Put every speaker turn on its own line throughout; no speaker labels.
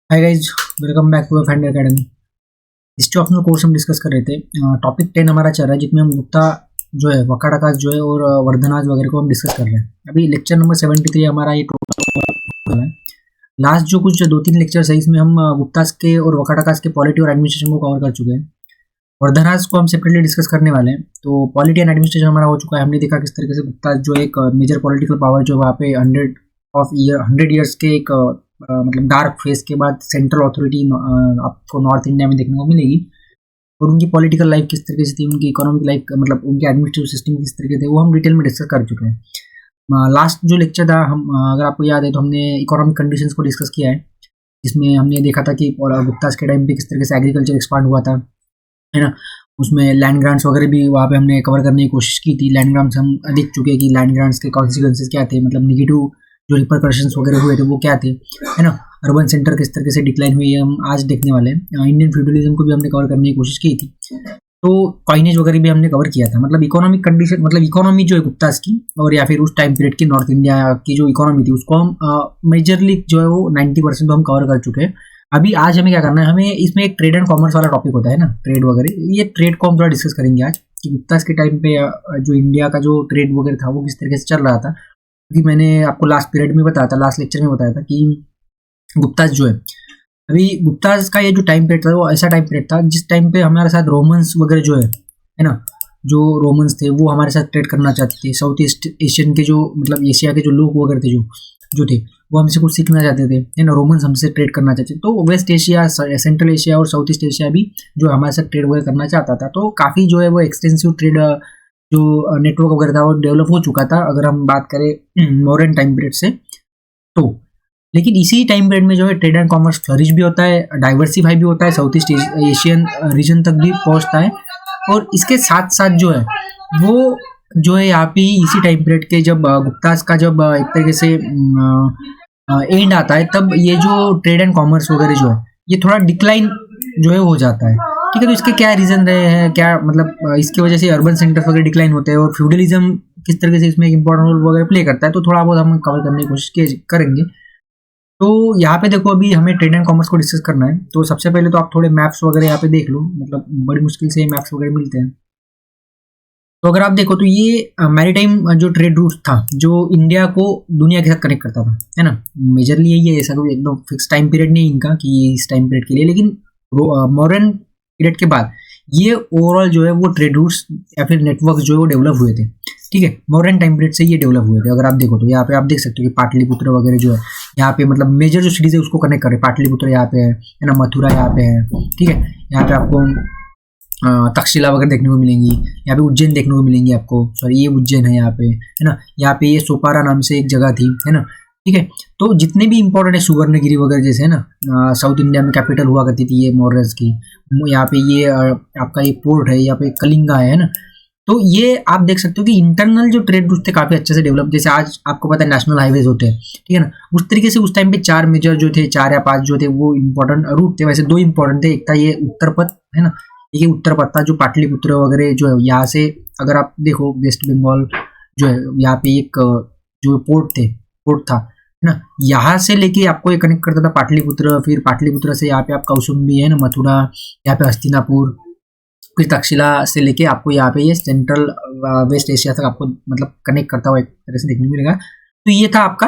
Hi guys, welcome back to Finder Academy. History optional course हम discuss कर रहे थे। टॉपिक 10 हमारा चल रहा है जिसमें हम गुप्ता जो है, वकाटकास जो है और वर्धनाज वगैरह को हम डिस्कस कर रहे हैं। अभी लेक्चर नंबर 73 हमारा ये टोटल है। लास्ट जो कुछ 2-3 लेक्चर्स है इसमें हम गुप्तास के और वकाटकास के पॉलिटी और एडमिनिस्ट्रेशन को कवर कर चुके हैं। वर्धनाज को हम सेपरेटली डिस्कस करने वाले हैं। तो पॉलिटी एंड एडमिनिस्ट्रेशन हमारा हो चुका है। हमने देखा किस तरीके से गुप्तास जो एक मेजर पॉलिटिकल पावर जो वहाँ पे 100 ईयर्स के एक मतलब डार्क फेज के बाद सेंट्रल अथॉरिटी आपको नॉर्थ इंडिया में देखने को मिलेगी। और उनकी पॉलिटिकल लाइफ किस तरीके से थी, उनकी इकोनॉमिक लाइफ मतलब उनके एडमिनिस्ट्रेटिव सिस्टम किस तरीके थे, वो हम डिटेल में डिस्कस कर चुके हैं। लास्ट जो लेक्चर था हम अगर आपको याद है तो हमने इकोनॉमिक कंडीशंस को डिस्कस किया है, जिसमें हमने देखा था कि गुप्तास के टाइम पे किस तरीके से एग्रीकल्चर एक्सपांड हुआ था, है ना। उसमें लैंड ग्रांट्स वगैरह भी वहाँ पे हमने कवर करने की कोशिश की थी। लैंड ग्रांट्स हम देख चुके हैं कि लैंड ग्रांट्स के कॉन्सिक्वेंसेज क्या थे, मतलब निगेटिव जो रिपरकशंस वगैरह हुए थे वो क्या थे, है ना। अर्बन सेंटर किस तरीके से डिक्लाइन हुई है हम आज देखने वाले हैं। इंडियन फ्यूडलिज्म को भी हमने कवर करने की कोशिश की थी। तो कॉइनेज वगैरह भी हमने कवर किया था। मतलब इकोनॉमिक कंडीशन, मतलब इकोनॉमी जो है गुप्तास की और या फिर उस टाइम पीरियड की नॉर्थ इंडिया की जो इकोनॉमी थी उसको हम मेजरली जो है वो 90% तो हम कवर कर चुके हैं। अभी आज हमें क्या करना है, हमें इसमें एक ट्रेड एंड कॉमर्स वाला टॉपिक होता है ना, ट्रेड वगैरह, ये ट्रेड को हम थोड़ा डिस्कस करेंगे आज कि गुप्तास के टाइम पे जो इंडिया का जो ट्रेड वगैरह था वो किस तरीके से चल रहा था। क्योंकि मैंने आपको लास्ट पीरियड में बताया था, लास्ट लेक्चर में बताया था कि गुप्तास जो है, अभी गुप्तास का ये जो टाइम पीरियड था वो ऐसा टाइम पीरियड था जिस टाइम पे हमारे साथ रोमन्स वगैरह जो है ना, जो रोमन्स थे वो हमारे साथ ट्रेड करना चाहते थे। साउथ ईस्ट एशियन के जो मतलब एशिया के जो लोग वगैरह थे जो थे वो हमसे कुछ सीखना चाहते थे, है ना। रोमन्स हमसे ट्रेड करना चाहते थे, तो वेस्ट एशिया, सेंट्रल एशिया और साउथ ईस्ट एशिया भी जो हमारे साथ ट्रेड वगैरह करना चाहता था। तो काफ़ी जो है वो एक्सटेंसिव ट्रेड जो नेटवर्क वगैरह था वो डेवलप हो चुका था अगर हम बात करें मॉडर्न टाइम पीरियड से। तो लेकिन इसी टाइम पीरियड में जो है ट्रेड एंड कॉमर्स फ्लरिश भी होता है, डाइवर्सिफाई भी होता है, साउथ ईस्ट एशियन रीजन तक भी पहुंचता है। और इसके साथ साथ जो है वो जो है यहाँ पे इसी टाइम पीरियड के जब गुप्तास का जब एक तरीके से एंड आता है, तब ये जो ट्रेड एंड कॉमर्स वगैरह जो है ये थोड़ा डिक्लाइन जो है हो जाता है। ठीक है, तो इसके क्या रीजन रहे हैं, क्या मतलब इसकी वजह से अर्बन सेंटर वगैरह डिक्लाइन होते हैं और फ्यूडलिज्म किस तरीके से इसमें एक इंपॉर्टेंट रोल वगैरह प्ले करता है, तो थोड़ा बहुत हम कवर करने की कोशिश करेंगे। तो यहाँ पे देखो, अभी हमें ट्रेड एंड कॉमर्स को डिस्कस करना है। तो सबसे पहले तो आप थोड़े मैप्स वगैरह यहाँ पे देख लो, मतलब बड़ी मुश्किल से मैप्स वगैरह मिलते हैं। तो अगर आप देखो तो ये मैरीटाइम जो ट्रेड रूट था जो इंडिया को दुनिया के साथ कनेक्ट करता था, है ना। मेजरली यही है, ऐसा कोई एकदम फिक्स टाइम पीरियड नहीं इनका कि ये इस टाइम पीरियड के लिए, लेकिन मॉडर्न पीरियड के बाद ये ओवरऑल जो है वो ट्रेड रूट्स या फिर नेटवर्क जो है वो डेवलप हुए थे। ठीक है, मॉडर्न टाइम पीरियड से ये डेवलप हुए थे। अगर आप देखो तो यहाँ पे आप देख सकते हो कि पाटलिपुत्र वगैरह जो है यहाँ पे मतलब मेजर जो सिटीज है उसको कनेक्ट करे। पाटलिपुत्र यहाँ पे है ना, मथुरा यहाँ पे है। ठीक है, यहाँ पे आपको तक्षशिला वगैरह देखने को मिलेंगी, यहाँ पे उज्जैन देखने को मिलेंगी आपको। सॉरी, ये उज्जैन है यहाँ पे, है ना। यहाँ पे ये सोपारा नाम से एक जगह थी, है ना। ठीक है, तो जितने भी इंपॉर्टेंट है सुवर्णगिरी वगैरह जैसे, है ना, साउथ इंडिया में कैपिटल हुआ करती थी ये मौर्यस की। यहाँ पे ये आपका एक पोर्ट है, यहाँ पे कलिंगा है ना। तो ये आप देख सकते हो कि इंटरनल जो ट्रेड रूट थे काफी अच्छे से डेवलप, जैसे आज आपको पता है नेशनल हाईवेज होते हैं, ठीक है ना। उस तरीके से उस टाइम पे 4 मेजर जो थे, 4 या 5 जो थे वो इंपॉर्टेंट रूट थे। वैसे 2 इंपॉर्टेंट थे, एक था ये उत्तर पथ, है ना। ये उत्तर पथ था जो पाटलिपुत्र वगैरह जो है यहाँ से, अगर आप देखो वेस्ट बंगाल जो है यहाँ पे एक जो पोर्ट था, है ना। यहाँ से लेके आपको ये कनेक्ट करता था पाटलिपुत्र, फिर पाटलिपुत्र से यहाँ पे आप कौसुम्बी, है ना, मथुरा, यहाँ पे हस्तिनापुर, फिर तक्षशिला से लेके आपको यहाँ पे ये सेंट्रल वेस्ट एशिया तक आपको मतलब कनेक्ट करता हुआ एक तरह से देखने को मिलेगा। तो ये था आपका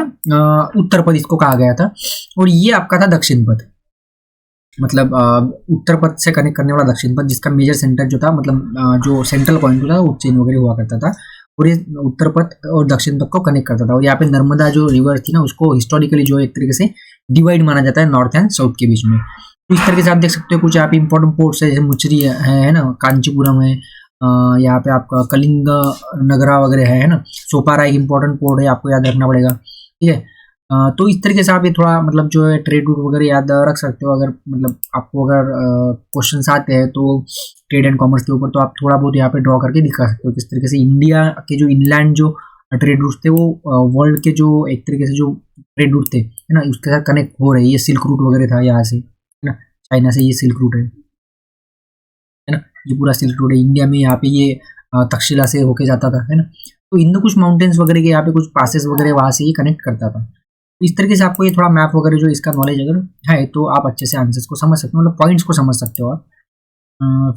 उत्तर पथ, इसको कहा गया था। और ये आपका था दक्षिण पथ, मतलब उत्तर पथ से कनेक्ट करने वाला दक्षिण पथ, जिसका मेजर सेंटर जो था, मतलब जो सेंट्रल पॉइंट था उज्जैन वगैरह हुआ करता था। और ये उत्तर पथ और दक्षिण पथ को कनेक्ट करता था। और यहाँ पे नर्मदा जो रिवर थी ना, उसको हिस्टोरिकली जो एक तरीके से डिवाइड माना जाता है नॉर्थ एंड साउथ के बीच में। तो इस तरीके से आप देख सकते हो कुछ यहाँ पे इंपॉर्टेंट पोर्ट्स है, जैसे मुचरी है ना, कांचीपुरम है, यहाँ पे आपका कलिंग नगरा वगैरह है ना। सोपारा एक इंपॉर्टेंट पोर्ट है, आपको याद रखना पड़ेगा। ठीक है, तो इस तरीके से आप ये थोड़ा मतलब जो है ट्रेड रूट वगैरह याद रख सकते हो। अगर मतलब आपको अगर क्वेश्चन आते हैं तो ट्रेड एंड कॉमर्स के ऊपर, तो आप थोड़ा बहुत यहाँ पे ड्रॉ करके दिखा सकते हो किस तरीके से इंडिया के जो इनलैंड जो ट्रेड रूट थे वो वर्ल्ड के जो एक तरीके से जो ट्रेड रूट थे, है ना, उसके साथ कनेक्ट हो रहे हैं। ये सिल्क रूट वगैरह था यहाँ से, है ना, चाइना से ये सिल्क रूट है ना, ये पूरा सिल्क रूट है। इंडिया में यहाँ पे ये तक्षशिला से होके जाता था, है ना। तो हिंदू कुछ माउंटेन्स वगैरह के यहाँ पे कुछ पासेस वगैरह वहाँ से ये कनेक्ट करता था। इस तरीके से आपको ये थोड़ा मैप वगैरह जो इसका नॉलेज अगर है तो आप अच्छे से आंसर्स को समझ सकते हो, मतलब पॉइंट्स को समझ सकते हो आप।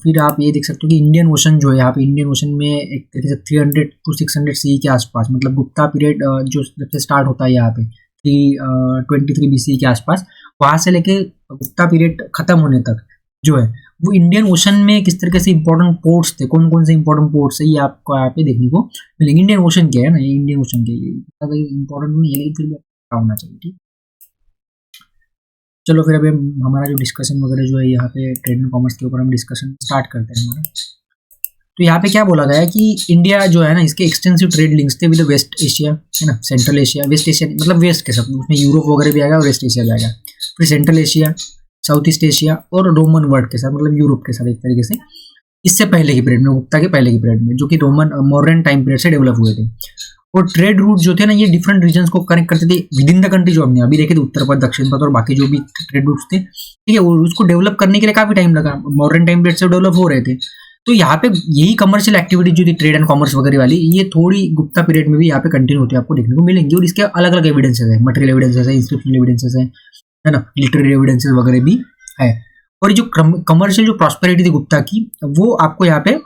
फिर आप ये देख सकते हो कि इंडियन ओशन जो है, यहाँ पे इंडियन ओशन में एक तरीके से 300 to 600 सी के आसपास, मतलब गुप्ता पीरियड जो जब से स्टार्ट होता है यहाँ पे 323 BC के आसपास, वहाँ से लेके गुप्ता पीरियड खत्म होने तक जो है वो इंडियन ओशन में किस तरीके से इंपॉर्टेंट पोर्ट्स थे, कौन कौन से इंपॉर्टेंट पोर्ट्स है, ये आपको यहाँ पे देखने को मिलेंगे। इंडियन ओशन के है ना, ये इंडियन ओशन के इंपॉर्टेंट नहीं है लेकिन फिर भी पता होना चाहिए, ठीक। चलो फिर अभी हमारा जो डिस्कशन वगैरह जो है यहाँ पे ट्रेड एंड कॉमर्स के ऊपर हम डिस्कशन स्टार्ट करते हैं हमारा। तो यहाँ पे क्या बोला गया है कि इंडिया जो है ना, इसके एक्सटेंसिव ट्रेड लिंक्स थे विद वेस्ट एशिया, है ना, सेंट्रल एशिया, वेस्ट एशिया मतलब वेस्ट के सब, उसमें यूरोप वगैरह भी आएगा और वेस्ट एशिया भी आएगा, फिर central Asia, South East Asia और रोमन वर्ल्ड के साथ, मतलब यूरोप के साथ एक तरीके से। इससे पहले की पीरियड में, गुप्ता के पहले की पीरियड में, जो कि रोमन मॉडर्न टाइम पीरियड से डेवलप हुए थे। और ट्रेड रूट जो थे ना, ये डिफरेंट रीजन्स को कनेक्ट करते थे विद इन द कंट्री। जो हमने अभी देखे थे उत्तर पथ, दक्षिण पथ और बाकी जो भी ट्रेड रूट्स थे, ठीक है, उसको डेवलप करने के लिए काफी टाइम लगा, मॉडर्न टाइम पीरियड से डेवलप हो रहे थे। तो यहाँ पे यही कमर्शियल एक्टिविटी जो थी ट्रेड एंड कॉमर्स वगैरह वाली, ये थोड़ी गुप्ता पीरियड में भी यहाँ पे कंटिन्यू होती है, आपको देखने को मिलेंगी। और इसके अलग अलग एविडेंसेस है, मटेरियल एविडेंसेस है, इंस्क्रिप्शन एविडेंसेस है ना, लिटरेरी एविडेंसेस वगैरह भी है। और जो कमर्शियल जो प्रॉस्पेरिटी थी गुप्ता की, वो आपको यहाँ पे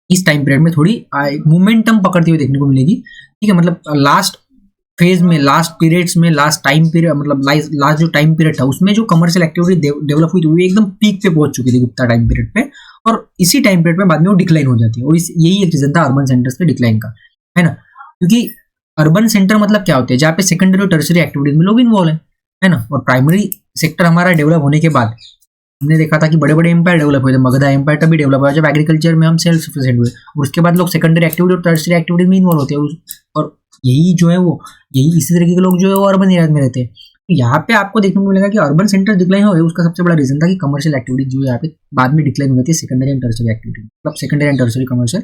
इस टाइम पीरियड में थोड़ी मोमेंटम पकड़ती हुई देखने को मिलेगी, ठीक है। मतलब लास्ट फेज में, लास्ट पीरियड्स में, लास्ट टाइम पीरियड, मतलब लास्ट जो टाइम पीरियड था उसमें जो कमर्शियल एक्टिविटी डेवलप हुई थी वो एकदम पीक पे पहुंच चुकी थी गुप्ता टाइम पीरियड पे। और इसी टाइम पीरियड में बाद में वो डिक्लाइन हो जाती है। और यही एक रीजन था अर्बन सेंटर्स के डिक्लाइन का, है ना। क्योंकि अर्बन सेंटर मतलब क्या होते हैं, जहाँ पे सेकेंडरी और टर्सरी एक्टिविटीज में लोग इन्वॉल्व है ना। और प्राइमरी सेक्टर हमारा डेवलप होने के बाद हमने देखा था कि बड़े बड़े एम्पायर डेवलप हुए थे, मगधा एम्पायर तभी डेवलप हुआ जब एग्रीकल्चर में हम सेल्फ सफिशिएंट हुए। और उसके बाद लोग सेकेंडरी एक्टिविटी और टर्सरी एक्टिविटीज में इन्वॉल्व होते हैं। और यही जो है वो, यही इसी तरीके के लोग जो है वो अर्बन एरिया में रहते हैं। तो यहाँ पे आपको देखने को मिलेगा कि अर्बन सेंटर डिक्लाइन हो रहे हैं, उसका सबसे बड़ा रीजन था कि कमर्शियल एक्टिविटी जो है यहाँ पे बाद में डिक्लाइन हो जाती है, सेकेंडरी एंड टर्सरी एक्टिविटी, मतलब secondary and tertiary commercial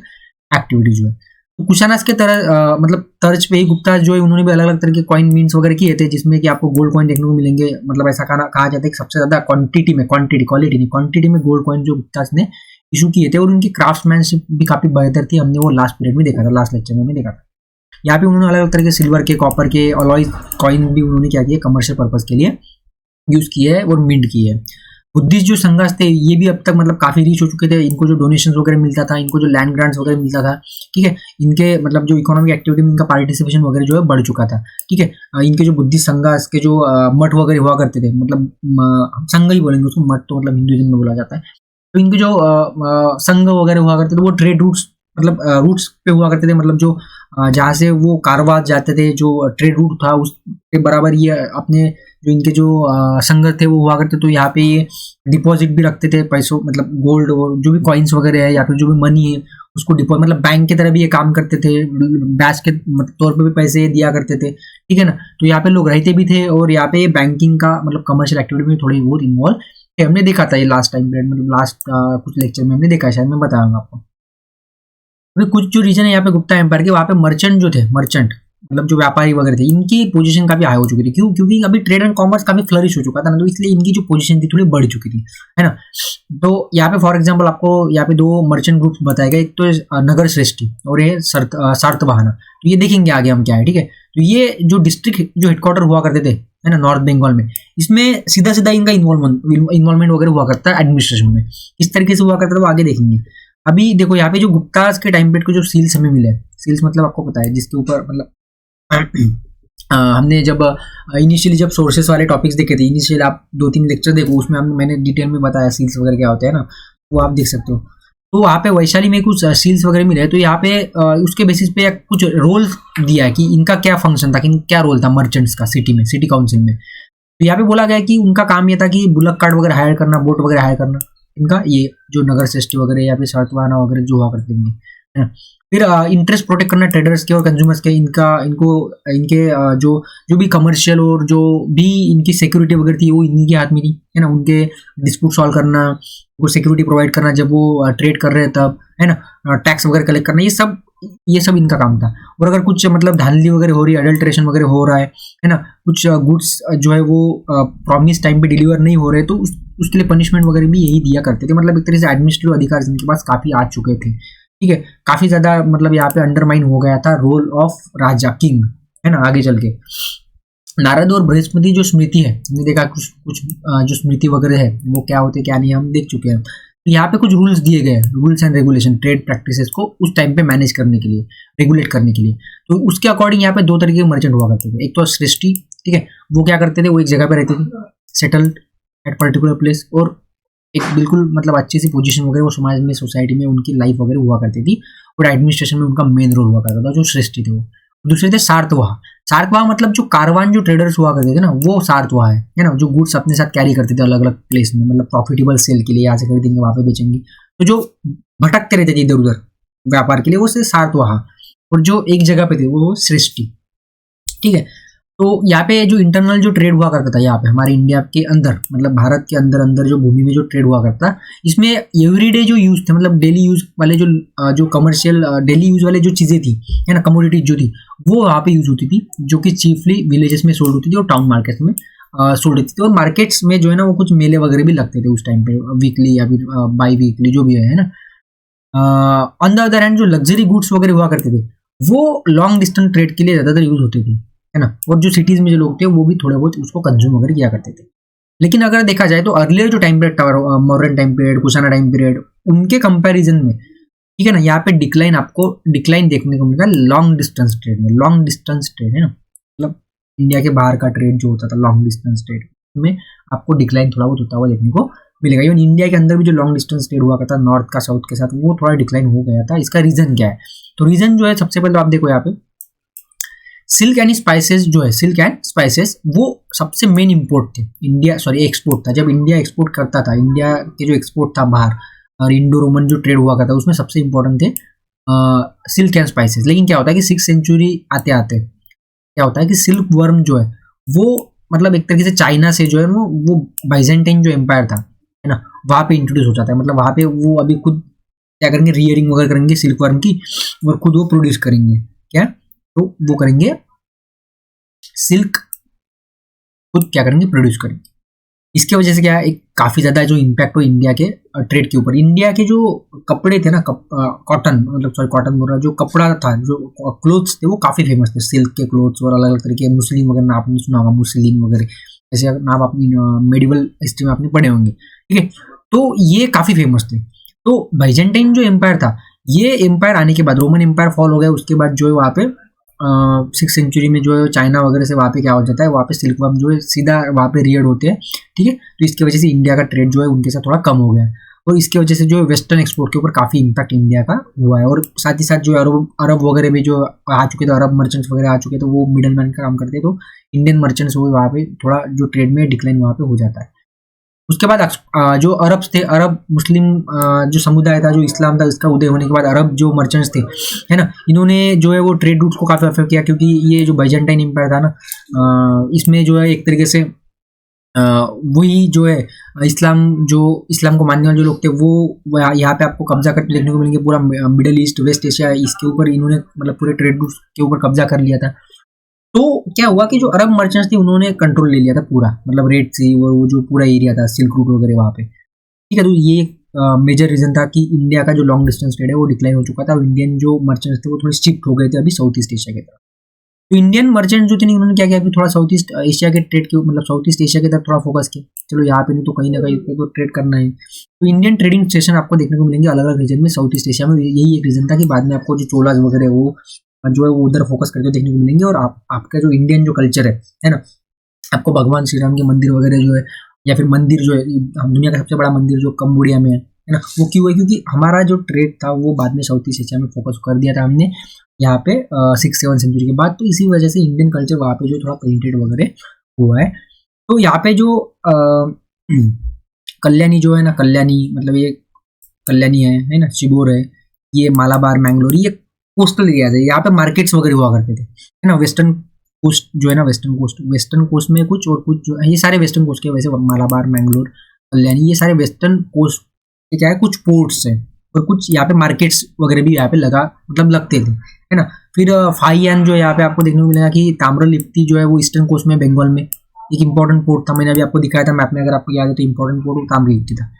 activity जो है। तो कुशानास के तरह मतलब तर्ज पे ही गुप्ता जो है उन्होंने भी अलग अलग तरह के कॉइन मीन्स वगैरह किए थे, जिसमें कि आपको गोल्ड कॉइन देखने को मिलेंगे। मतलब ऐसा कहा जाता है कि सबसे ज्यादा क्वांटिटी में, क्वालिटी नहीं, क्वांटिटी में गोल्ड कॉइन जो गुप्ता ने इशू किए थे। और उनकी क्राफ्ट्समैनशिप भी काफी बेहतर थी, हमने वो लास्ट पीरियड में देखा था, लास्ट लेक्चर में देखा था। यहाँ पे उन्होंने अलग अलग तरह के सिल्वर के, कॉपर के, अलॉय कॉइन भी उन्होंने क्या किया, कमर्शियल पर्पज के लिए यूज किए है और मिंट किए है। बुद्धिस्ट जो संघर्ष थे ये भी अब तक मतलब काफी रीच हो चुके थे। इनको जो डोनेशन वगैरह मिलता था, इनको जो लैंड ग्रांट्स वगैरह मिलता था, ठीक है, इनके मतलब जो इकोनॉमिक एक्टिविटी में इनका पार्टिसिपेशन वगैरह जो है बढ़ चुका था, ठीक है। इनके जो बुद्धिस्ट संघर्ष के जो मठ वगैरह हुआ करते थे, मतलब संघ ही बोलेंगे उसको, मठ तो मतलब हिंदुइज्म में बोला जाता है। तो इनके जो संघ वगैरह हुआ करते थे वो ट्रेड रूट्स, मतलब रूट्स पे हुआ करते थे, मतलब जो जहाँ से वो कारवार जाते थे, जो ट्रेड रूट था उसके बराबर ये अपने जो इनके जो संघ थे वो हुआ करते। तो यहाँ पे ये डिपॉजिट भी रखते थे पैसों, मतलब गोल्ड और जो भी कॉइन्स वगैरह है या फिर जो भी मनी है उसको डिपॉजिट, मतलब बैंक की तरह भी ये काम करते थे, बैच के तौर पे भी पैसे दिया करते थे, ठीक है ना। तो यहाँ पे लोग रहते भी थे और यहाँ पे बैंकिंग का मतलब कमर्शियल एक्टिविटी में थोड़ी बहुत इन्वॉल्व थे। हमने देखा था ये लास्ट टाइम पीरियड, मतलब लास्ट कुछ लेक्चर में हमने देखा है, शायद मैं बताऊंगा आपको। अभी कुछ जो रीजन है यहाँ पे गुप्ता एम्पायर के, वहाँ पे मर्चेंट जो थे, मर्चेंट मतलब जो व्यापारी वगैरह थे, इनकी पोजीशन काफी हाई हो चुकी थी। क्यों? क्योंकि अभी ट्रेड एंड कॉमर्स काफी फ्लरिश हो चुका था ना, तो इसलिए इनकी जो पोजीशन थी थोड़ी बढ़ चुकी थी, है ना। तो यहाँ पे फॉर एग्जांपल आपको यहाँ पे दो मर्चेंट ग्रुप्स बताए गए, एक तो नगर श्रेष्ठी और ये सातवाहना। तो ये देखेंगे आगे हम क्या है, ठीक है। तो ये जो डिस्ट्रिक्ट जो हेडक्वार्टर हुआ करते थे, है ना, नॉर्थ बंगाल में, इसमें सीधा सीधा इनका इन्वॉल्वमेंट वगैरह हुआ करता है एडमिनिस्ट्रेशन में। किस तरीके से हुआ करता है वो आगे देखेंगे। अभी देखो यहाँ पे जो गुप्तास के टाइम पीरियड को जो सील्स हमें मिले, सील्स मतलब आपको पता है जिसके ऊपर मतलब हमने जब इनिशियली जब सोर्सेस वाले टॉपिक्स देखे थे, इनिशियल आप 2-3 लेक्चर देखो, उसमें मैंने डिटेल में बताया सील्स वगैरह क्या होते हैं ना, वो आप देख सकते हो। तो वहाँ पे वैशाली में कुछ सील्स वगैरह मिले, तो यहाँ पे उसके बेसिस पे कुछ रोल दिया है कि इनका क्या फंक्शन था, कि क्या रोल था मर्चेंट्स का सिटी में, सिटी काउंसिल में। तो यहाँ पे बोला गया कि उनका काम ये था कि बुलक कार्ड वगैरह हायर करना, बोट वगैरह हायर करना, इनका ये जो नगर श्रेष्ठी वगैरह या फिर सातवाहना वगैरह जो हुआ करते हैं। फिर इंटरेस्ट प्रोटेक्ट करना ट्रेडर्स के और कंज्यूमर्स के, इनके जो भी कमर्शियल और जो भी इनकी सिक्योरिटी वगैरह थी वो इनके हाथ में थी, है ना। उनके डिस्प्यूट सॉल्व करना, वो सिक्योरिटी प्रोवाइड करना जब वो ट्रेड कर रहे तब, है ना, टैक्स वगैरह कलेक्ट करना, ये सब इनका काम था। और अगर कुछ मतलब धांधली वगैरह हो रही है, अडल्ट्रेशन वगैरह हो रहा है ना, कुछ गुड्स जो है वो प्रॉमिस टाइम पे डिलीवर नहीं हो रहे, तो उसके लिए पनिशमेंट वगैरह भी यही दिया करते थे। मतलब एक तरह से एडमिनिस्ट्रेटिव अधिकार इनके पास काफी आ चुके थे, ठीक है। काफी ज्यादा मतलब यहाँ पे अंडरमाइन हो गया था रोल ऑफ राजा, किंग, है ना, आगे चल के। नारद और बृहस्पति जो स्मृति है, हमने देखा कुछ कुछ जो स्मृति वगैरह है वो क्या होते हैं क्या नहीं हम देख चुके हैं। तो यहाँ पे कुछ रूल्स दिए गए हैं, rules and regulation trade practices को उस टाइम पे मैनेज करने के लिए, रेगुलेट करने के लिए। तो उसके अकॉर्डिंग यहाँ पे दो तरीके के मर्चेंट हुआ करते थे। एक तो सृष्टि, ठीक है, वो क्या करते थे, वो एक जगह पे रहते थे सेटल्ड एट पर्टिकुलर प्लेस, और एक बिल्कुल मतलब अच्छी सी पोजीशन वगैरह वो समाज में सोसाइटी में उनकी लाइफ वगैरह हुआ करती थी, और एडमिनिस्ट्रेशन में उनका मेन रोल हुआ करता था, जो सृष्टि थे वो। दूसरे थे सार्तवाह। सार्तवाह मतलब जो कारवान जो ट्रेडर्स हुआ करते थे ना, वो सार्तवाह है ना, जो गुड्स अपने साथ कैरी करते थे अलग अलग प्लेस में, मतलब प्रॉफिटेबल सेल के लिए, यहाँ से खरीदेंगे वहां पे बेचेंगे। तो जो भटकते रहते थे इधर उधर व्यापार के लिए, वो सार्तवाह, और जो एक जगह पे थे वो सृष्टि, ठीक है। तो यहाँ पे जो इंटरनल जो ट्रेड हुआ करता था यहाँ पे हमारे इंडिया के अंदर, मतलब भारत के अंदर अंदर जो भूमि में जो ट्रेड हुआ करता, इसमें एवरीडे जो यूज थे, मतलब डेली यूज वाले जो कमर्शियल डेली यूज वाले जो चीजें थी, है ना, कमोडिटीज जो थी, वो वहाँ पे यूज होती थी, जो कि चीफली विलेजेस में सोल्ड होती थी और टाउन मार्केट्स में सोल्ड होती थी। और मार्केट्स में जो है ना वो कुछ मेले वगैरह भी लगते थे उस टाइम पे, वीकली या फिर बाई वीकली जो भी है ना। ऑन द अदर हैंड जो लग्जरी गुड्स वगैरह हुआ करते थे वो लॉन्ग डिस्टेंस ट्रेड के लिए ज्यादातर यूज होते थे, है ना, और जो सिटीज में जो लोग थे वो भी थोड़े बहुत उसको कंज्यूम वगैरह किया करते थे। लेकिन अगर देखा जाए तो अर्लियर जो टाइम पीरियड था, modern time period, Kushana time period, उनके कंपैरिजन में, ठीक है ना, यहाँ पे आपको डिक्लाइन देखने को मिलेगा लॉन्ग डिस्टेंस ट्रेड में। लॉन्ग डिस्टेंस ट्रेड है ना, मतलब इंडिया के बाहर का ट्रेड जो होता था लॉन्ग डिस्टेंस ट्रेड में, आपको डिक्लाइन थोड़ा बहुत होता हुआ देखने को मिलेगा। इवन इंडिया के अंदर भी जो लॉन्ग डिस्टेंस ट्रेड हुआ करता नॉर्थ का साउथ के साथ, वो थोड़ा डिक्लाइन हो गया था। इसका रीजन क्या है? तो रीजन जो है सबसे पहले तो आप देखो यहाँ पे सिल्क एंड स्पाइसेस जो है, सिल्क एंड स्पाइसेस वो सबसे मेन इंपोर्ट थे इंडिया, सॉरी एक्सपोर्ट था। जब इंडिया एक्सपोर्ट करता था, इंडिया के जो एक्सपोर्ट था बाहर, और इंडो रोमन जो ट्रेड हुआ करता उसमें सबसे इंपॉर्टेंट थे सिल्क एंड स्पाइसेस। लेकिन क्या होता है कि 6th सेंचुरी आते आते क्या होता है कि सिल्क वर्म जो है वो मतलब एक तरीके से चाइना से जो है वो बाइजेंटाइन जो एम्पायर था, है ना, वहाँ पे इंट्रोड्यूस हो जाता है। मतलब वहाँ पे वो अभी खुद क्या करेंगे, रियरिंग वगैरह करेंगे सिल्क वर्म की, और खुद वो प्रोड्यूस करेंगे। क्या? तो वो करेंगे सिल्क, खुद क्या करेंगे, प्रोड्यूस करेंगे। इसके वजह से क्या है, एक काफी ज्यादा जो इम्पैक्ट हो इंडिया के ट्रेड के ऊपर। इंडिया के जो कपड़े थे ना, कॉटन, मतलब सॉरी कॉटन बोल रहा, जो कपड़ा था, जो क्लोथ्स थे वो काफी फेमस थे, सिल्क के क्लोथ्स, और अलग अलग तरीके के मुस्लिम वगैरह आपने सुना होगा, मुस्लिम वगैरह ऐसे नाम अपनी मेडिवल हिस्ट्री में आपने पढ़े होंगे, ठीक है। तो ये काफी फेमस थे। तो बाइजेंटाइन जो एम्पायर था, ये एम्पायर आने के बाद रोमन एम्पायर फॉल हो गया, उसके बाद जो है वहाँ पे 6th सेंचुरी में जो है चाइना वगैरह से वहाँ पे क्या हो जाता है, वहाँ पे सिल्क वर्म जो है सीधा वहाँ पे रियर्ड होते हैं, ठीक है। तो इसकी वजह से इंडिया का ट्रेड जो है उनके साथ थोड़ा कम हो गया है, और इसकी वजह से जो है वेस्टर्न एक्सपोर्ट के ऊपर काफी इंपैक्ट इंडिया का हुआ है। और साथ ही साथ जो अरब वगैरह भी जो आ चुके थे, अरब मर्चेंट्स वगैरह आ चुके थे, वो मिडल मैन का काम करते हैं। तो इंडियन मर्चेंट्स वो वहाँ पे थोड़ा जो ट्रेड में डिक्लाइन वहाँ पे हो जाता है। उसके बाद जो अरब थे, अरब मुस्लिम जो समुदाय था, जो इस्लाम था, इसका उदय होने के बाद अरब जो मर्चेंट्स थे, है ना, इन्होंने जो है वो ट्रेड रूट्स को काफी अफेक्ट किया, क्योंकि ये जो बाइजेंटाइन एम्पायर था ना, इसमें जो है एक तरीके से वही जो है इस्लाम को मानने वाले जो लोग थे वो यहाँ पे आपको कब्जा करते देखने को मिलेंगे। पूरा मिडिल ईस्ट, वेस्ट एशिया, इसके ऊपर इन्होंने मतलब पूरे ट्रेड रूट्स के ऊपर कब्जा कर लिया था। तो क्या हुआ कि जो अरब मर्चेंट्स थे उन्होंने कंट्रोल ले लिया था पूरा, मतलब रेड सी और वो जो पूरा एरिया था, सिल्क रूट वगैरह वहाँ पे, ठीक है। तो ये मेजर रीजन था कि इंडिया का जो लॉन्ग डिस्टेंस ट्रेड है वो डिक्लाइन हो चुका था, और इंडियन जो मर्चेंट्स थे वो थोड़े शिफ्ट हो गए थे अभी साउथ ईस्ट एशिया की तरफ। तो इंडियन मर्चेंट जो थे उन्होंने क्या किया कि थोड़ा साउथ ईस्ट एशिया के ट्रेड के, मतलब साउथ ईस्ट एशिया की तरफ थोड़ा फोकस किया। चलो यहाँ पे नहीं तो कहीं ना कहीं तो ट्रेड करना है। तो इंडियन ट्रेडिंग स्टेशन आपको देखने को मिलेंगे अलग अलग रीजन में साउथ ईस्ट एशिया में। यही एक रीजन था कि बाद में आपको जो चोलाज वगैरह वो जो है वो उधर फोकस करके देखने को मिलेंगे। और आपका जो इंडियन जो कल्चर है ना, आपको भगवान श्री राम के मंदिर वगैरह जो है, या फिर मंदिर जो है, दुनिया का सबसे बड़ा मंदिर जो कंबोडिया में है ना, वो क्यों है? क्योंकि हमारा जो ट्रेड था वो बाद में साउथ ईस्ट एशिया में फोकस कर दिया था हमने यहाँ पे 6th-7th सेंचुरी के बाद। तो इसी वजह से इंडियन कल्चर वहाँ पे जो थोड़ा पेनिट्रेट वगैरह हुआ है। तो यहाँ पे जो कल्याणी जो है ना, कल्याणी मतलब ये कल्याणी है ना, शिबोर है, ये मालाबार, मैंगलोर, ये कोस्टल एरियाज है। यहाँ पे मार्केट्स वगैरह हुआ करते थे, है ना। वेस्टर्न कोस्ट जो है ना, वेस्टर्न कोस्ट में कुछ, और कुछ जो है ये सारे वेस्टर्न कोस्ट के, वैसे मालाबार, मैंगलोर, कल्याणी, ये सारे वेस्टर्न कोस्ट के क्या है, कुछ पोर्ट्स है, और कुछ यहाँ पे मार्केट्स वगैरह भी यहाँ पे लगते थे, है ना। फिर फाइयान जो यहाँ पे आपको देखने को मिलेगा कि ताम्रलिप्ति जो है वो ईस्टर्न कोस्ट में, बंगाल में एक इंपॉर्टेंट पोर्ट था। मैंने अभी आपको दिखाया था मैप में, अगर आपको याद है तो इंपॉर्टेंट पोर्ट ताम्रलिप्ति था।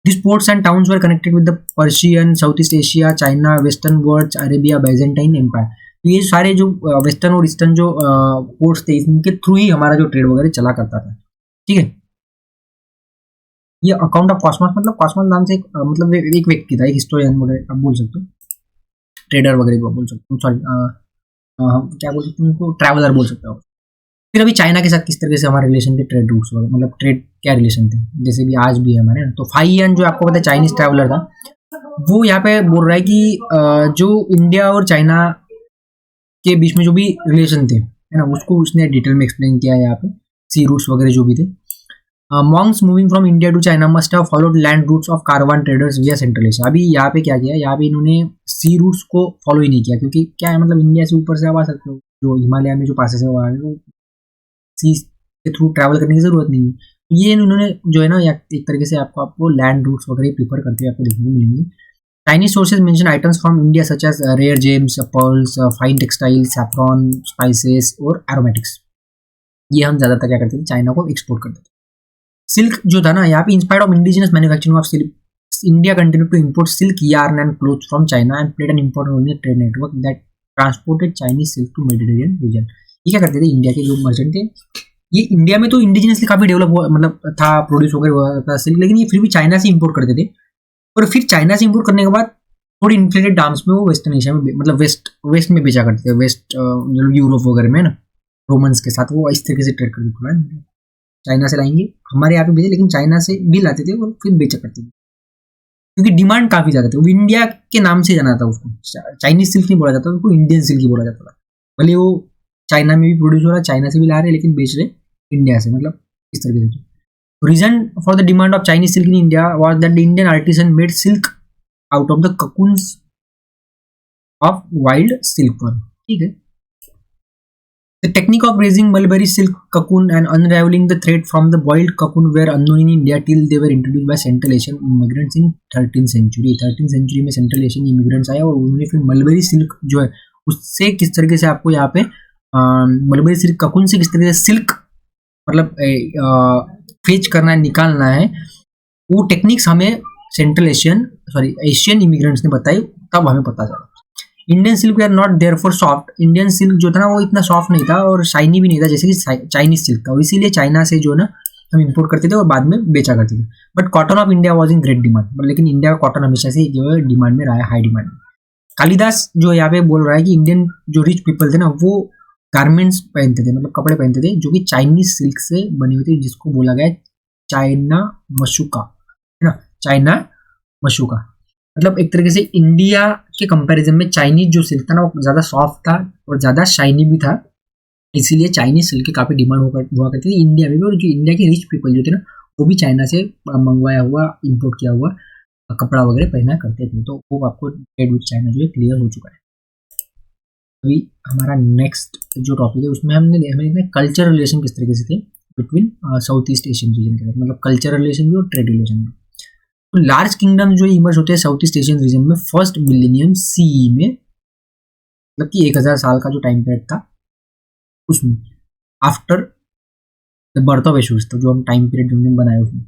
These ports and towns were connected with the Persian, Southeast Asia, China, Western world, Arabia, Byzantine Empire. ये सारे जो वेस्टर्न और ईस्टर्न जो पोर्ट्स थे इनके थ्रू ही हमारा जो ट्रेड वगैरह चला करता था, ठीक है। ये अकाउंट ऑफ कॉस्मोस, मतलब कॉस्मोस नाम से एक मतलब एक व्यक्ति था, एक हिस्टोरियन वगैरह आप बोल सकते हो, ट्रेडर वगैरह भी बोल सकते हो, सॉरी क्या बोल सकते हैं उनको, ट्रैवलर बोल सकते हो। फिर अभी चाइना के साथ किस तरीके से हमारे रिलेशन थे, ट्रेड रूट्स वगैरह, मतलब ट्रेड क्या रिलेशन थे, जैसे भी आज भी है हमारे। तो फाइयान जो आपको पता है चाइनीज ट्रैवलर था, वो यहाँ पे बोल रहा है कि जो इंडिया और चाइना के बीच में जो भी रिलेशन थे, है ना, उसको उसने डिटेल में एक्सप्लेन किया है यहाँ पे, सी रूट्स वगैरह जो भी थे। monks moving from India to China must have followed land routes of caravan traders via Central Asia। अभी यहाँ पे क्या किया, यहाँ पे इन्होंने सी रूट्स को फॉलो ही नहीं किया, क्योंकि क्या है, मतलब इंडिया से ऊपर से आप आ सकते हो, जो हिमालय में जो पासेस है वो सी के थ्रू ट्रैवल करने की जरूरत नहीं है। तो ये इन्होंने जो है ना, एक तरीके से आपको लैंड रूट्स वगैरह प्रीफर करते हुए आपको देखने को मिलेंगे। Chinese sources mention items from India such as rare gems, pearls, fine textiles, saffron, spices और aromatics। ये हम ज्यादातर क्या करते थे, चाइना को एक्सपोर्ट करते थे। सिल्क जो था ना, यहाँ पे inspired of indigenous manufacturing of silk, India continue to import silk, yarn and cloth from China and played an important role in trade network that transported Chinese silk to Mediterranean region. ये क्या करते थे, India के जो merchant थे, ये India में तो इंडिजिनसली काफी डेवलप हुआ, मतलब था, प्रोड्यूस वगैरह हुआ था सिल्क, लेकिन ये फिर भी चाइना से इंपोर्ट करते थे। और फिर चाइना से इंपोर्ट करने के बाद थोड़ी इन्फ्लेटेड दाम्स में वो वेस्टर्न एशिया में, मतलब वेस्ट में बेचा करते थे, वेस्ट यूरोप वगैरह में ना, रोमन्स के साथ वो इस तरीके से ट्रेड करते थे। चाइना से लाएंगे, हमारे यहाँ पे भेजे, लेकिन चाइना से भी लाते थे और फिर बेचा करते थे, क्योंकि डिमांड काफी ज्यादा थी। वो इंडिया के नाम से जाना था उसको, चाइनीज सिल्क नहीं बोला जाता, उसको इंडियन सिल्क ही बोला जाता था। भले वो चाइना में भी प्रोड्यूस हो रहा है, चाइना से भी ला रहे, लेकिन बेच रहे इंडिया से, मतलब इस तरीके से। Reason for the demand of Chinese silk in India was that the Indian artisan made silk out of the cocoons of wild silk worm, ठीक है। The technique of raising mulberry silk cocoon and unraveling the thread from the boiled cocoon were unknown in India till they were introduced by Central Asian immigrants in 13th century। 13th century में Central Asian immigrants आए और उन्होंने फिर mulberry silk जो है उससे किस तरीके से आपको यहाँ पे मलबरी सिल्क ककून से किस तरीके से सिल्क मतलब फेच करना है, निकालना है, वो टेक्निक्स हमें एशियन इमिग्रेंट्स ने बताई, तब हमें पता चला। Indian silk are not there for soft, Indian silk जो था ना वो इतना सॉफ्ट नहीं था और शाइनी भी नहीं था जैसे कि चाइनीज सिल्क था, और इसीलिए चाइना से जो ना हम इंपोर्ट करते थे और बाद में बेचा करते थे। But cotton of India was in great demand, लेकिन इंडिया का कॉटन हमेशा से जो है डिमांड में रहा है, हाई डिमांड में। कालिदास जो यहाँ पे बोल रहा है कि इंडियन जो रिच पीपल थे ना वो गारमेंट्स पहनते थे, मतलब कपड़े पहनते थे जो कि चाइनीज सिल्क से बने हुए थे, जिसको बोला गया चाइना मशूका, है ना, चाइना मशूका। मतलब एक तरीके से इंडिया के कंपैरिजन में चाइनीज जो सिल्क था ना वो ज़्यादा सॉफ्ट था और ज़्यादा शाइनी भी था, इसीलिए चाइनीज सिल्क की काफ़ी डिमांड हुआ करती थी इंडिया में भी। और जो इंडिया के रिच पीपल जो थे ना वो भी चाइना से मंगवाया हुआ, इंपोर्ट किया हुआ कपड़ा वगैरह पहना करते थे। तो वो आपको ट्रेड विद चाइना जो है क्लियर हो चुका है। अभी हमारा नेक्स्ट जो टॉपिक है उसमें हमें देखना कल्चर रिलेशन किस तरीके से थे between south East Asian reason के, मतलब कल्चर रिलेशन भी और ट्रेड रिलेशन भी। तो लार्ज किंगडम जो इमर्ज होते हैं साउथ ईस्ट एशियन रीजन में फर्स्ट मिलेनियम सीई में, मतलब कि 1000 साल का जो टाइम पीरियड था उसमें, आफ्टर द बर्थ ऑफ एशूस, तो जो हम टाइम पीरियड जो हमने बनाया उसमें,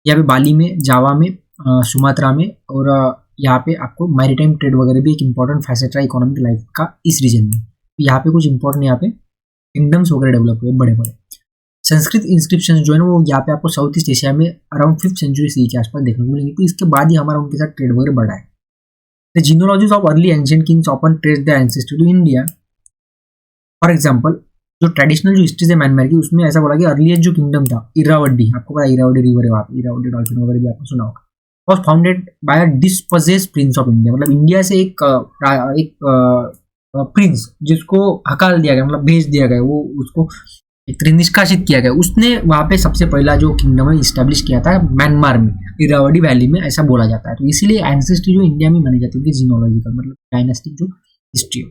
यहाँ पे बाली में, जावा में, सुमात्रा में, और यहाँ पे आपको मैरीटाइम ट्रेड वगैरह भी एक इंपॉर्टेंट फैसेट रहा इकोनॉमिक लाइफ का इस रीजन में। यहाँ पे कुछ इंपॉर्टेंट यहाँ पे किंगडम्स वगैरह डेवलप हुए बड़े बड़े। संस्कृत इंस्क्रिप्शन जो है ना वो यहाँ पे आपको साउथ ईस्ट एशिया में अराउंड 5th सेंचुरी सी के आसपास देखने को मिलेंगे। तो इसके बाद ही हमारा उनके साथ ट्रेड वगैरह बढ़ा है। The genealogies of early ancient kings often trace the ancestry to India. For example जो ट्रेडिशनल जो हिस्ट्रीज है म्यांमार की, उसमें ऐसा बोला कि अर्लीस्ट जो किंगडम था इरावडी, आपको पता इरावडी रिवर है, इरावडी डॉल्फिन वगैरह भी आपने सुना होगा, was founded by a dispossessed prince of India. मतलब इंडिया से एक प्रिंस जिसको हकाल दिया गया, मतलब भेज दिया गया, वो उसको एक तरह निष्कासित किया गया, उसने वहाँ पे सबसे पहला जो किंगडम है इस्टेब्लिश किया था म्यांमार में, इरावडी वैली में, ऐसा बोला जाता है। तो इसीलिए एंसेस्ट्री जो इंडिया में मानी जाती है जीनोलॉजिकल, मतलब डायनेस्टिक जो हिस्ट्री हो।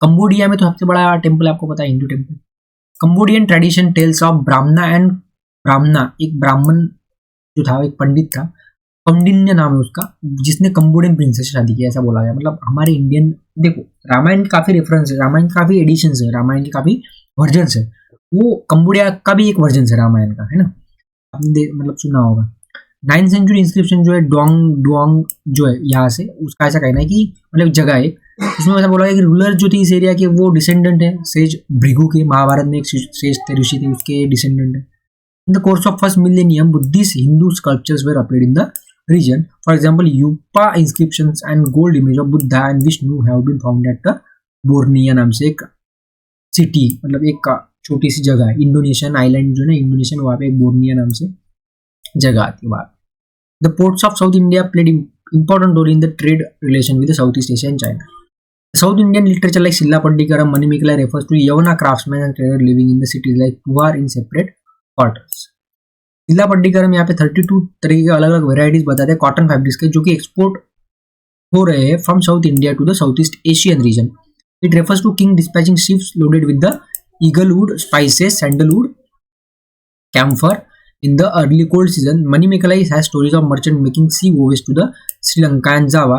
कंबोडिया में तो सबसे बड़ा टेम्पल आपको पता है Hindu temple. Cambodian tradition tells of Brahmana, एक ब्राह्मण जो था, एक पंडित था, कौंडिन्य नाम है उसका, जिसने कंबोडियन प्रिंसेस से शादी किया, ऐसा बोला गया। मतलब हमारे इंडियन, देखो रामायण काफी रेफरेंस है, रामायण काफी एडिशंस है, रामायण की काफी वर्जन्स है, वो कंबोडिया का भी एक वर्जन है रामायण का, है ना, आपने मतलब सुना होगा। 9th सेंचुरी इंस्क्रिप्शन जो है डोंग जो है यहाँ से, उसका ऐसा कहना है कि मतलब जगह है उसमें ऐसा बोला गया कि रूलर जो थी इस एरिया के वो डिसेंडेंट है सेज भृगु के, महाभारत में एक सेज थे ऋषि थे उसके डिसेंडेंट है. In the course of first millennium, Buddhist Hindu sculptures were appeared in the region. For example, Yupa inscriptions and gold image of Buddha and Vishnu have been found at the Borneo नाम से एक city, मतलब एक छोटी सी जगह है, Indonesian island जो है ना इंडोनेशियन, वहाँ पे एक बोर्निया नाम से जगह आती है वहाँ. The ports of south India played important role in the trade relation with the Southeast Asia and China. South Indian literature like Silla Pandikaram, Manimikala refers to Yavana craftsmen and traders living in the cities like Puvar in separate quarters. Silla Pandikaram यहाँ पे 32 तरह के अलग अलग varieties बताते हैं cotton fabrics के जो कि एक्सपोर्ट हो रहे हैं from South India to the South East Asian region. It refers to king dispatching ships loaded with the eaglewood spices, sandalwood, camphor. In the early cold season, Manimekalai has stories of merchant making sea voyages to the Sri Lanka and Java.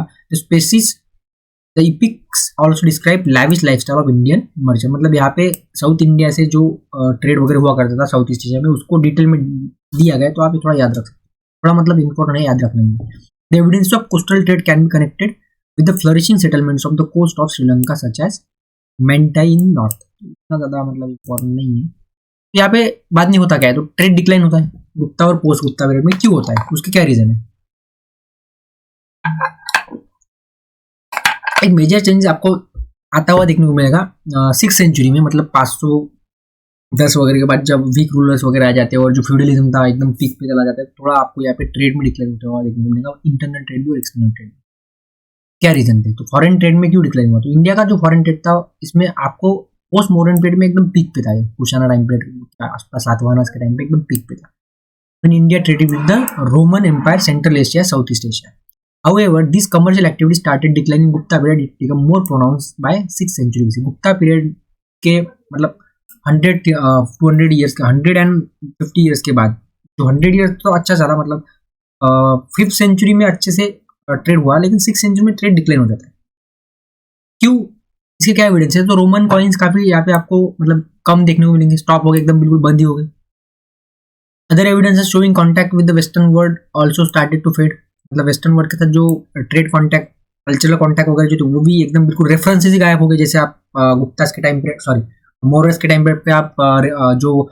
The epics also describe lavish lifestyle of Indian merchant. मतलब यहाँ पे south India से जो trade वगैरह हुआ करता था south East Asia में उसको डिटेल में दिया गया, तो आप ये थोड़ा याद रख सकते हैं, थोड़ा मतलब इंपॉर्टेंट है, याद रखना है. The evidence of coastal trade can be connected with the flourishing settlements of the coast of Sri Lanka such as Mentai in north. इतना ज़्यादा मतलब इंपॉर्टेंट नहीं है. यहाँ पे बात नहीं होता क्या है, तो ट्रेड डिक्लाइन होता है गुप्ता और पोस्ट गुप्ता पीरियड में, क्यों होता है, उसके क्या रीजन है. एक मेजर चेंज आपको आता हुआ देखने को मिलेगा 6th सेंचुरी में, मतलब 510 वगैरह के बाद जब वीक रूलर्स वगैरह आ जाते हैं और जो फ्यूडलिज्म था एकदम पीक पे चला जाता है, थोड़ा आपको यहाँ पे ट्रेड में डिक्लाइन होता हुआ देखने को मिलेगा, इंटरनल ट्रेड भी और एक्सटर्नल ट्रेड. क्या रीजन थे, तो फॉरेन ट्रेड में क्यों डिक्लाइन हुआ, तो इंडिया का जो फॉरेन ट्रेड था इसमें आपको पोस्ट मॉडर्न पीरियड में एकदम पीक पे था, कुशाना टाइम पीरियड आसपास सातवाहनास के टाइम पे एकदम पीक पे था. India traded with the Roman Empire, Central Asia, South East Asia. However, this commercial activity started declining in Gupta period. It became more pronounced by 6th century BC. Gupta period के मतलब 200 years के 150 years के बाद, जो 100 years तो अच्छा चला, मतलब 5th सेंचुरी में अच्छे से ट्रेड हुआ, लेकिन 6th सेंचुरी में ट्रेड डिक्लाइन हो जाता है. क्यों, इसके क्या एविडेंस है, तो रोमन कॉइन्स काफी यहाँ पे आपको मतलब कम देखने को मिलेंगे, स्टॉप हो गए, एकदम बिल्कुल बंद ही हो गए. Other evidences showing contact with the western world also started to fade. मतलब वेस्टर्न वर्ल्ड के साथ जो ट्रेड कॉन्टैक्ट, कल्चरल कॉन्टैक्ट वगैरह जो थे वो भी एकदम बिल्कुल रेफरेंसेस ही गायब हो गए. जैसे आप गुप्तास के टाइम पे, सॉरी मौर्यस के टाइम पे आप जो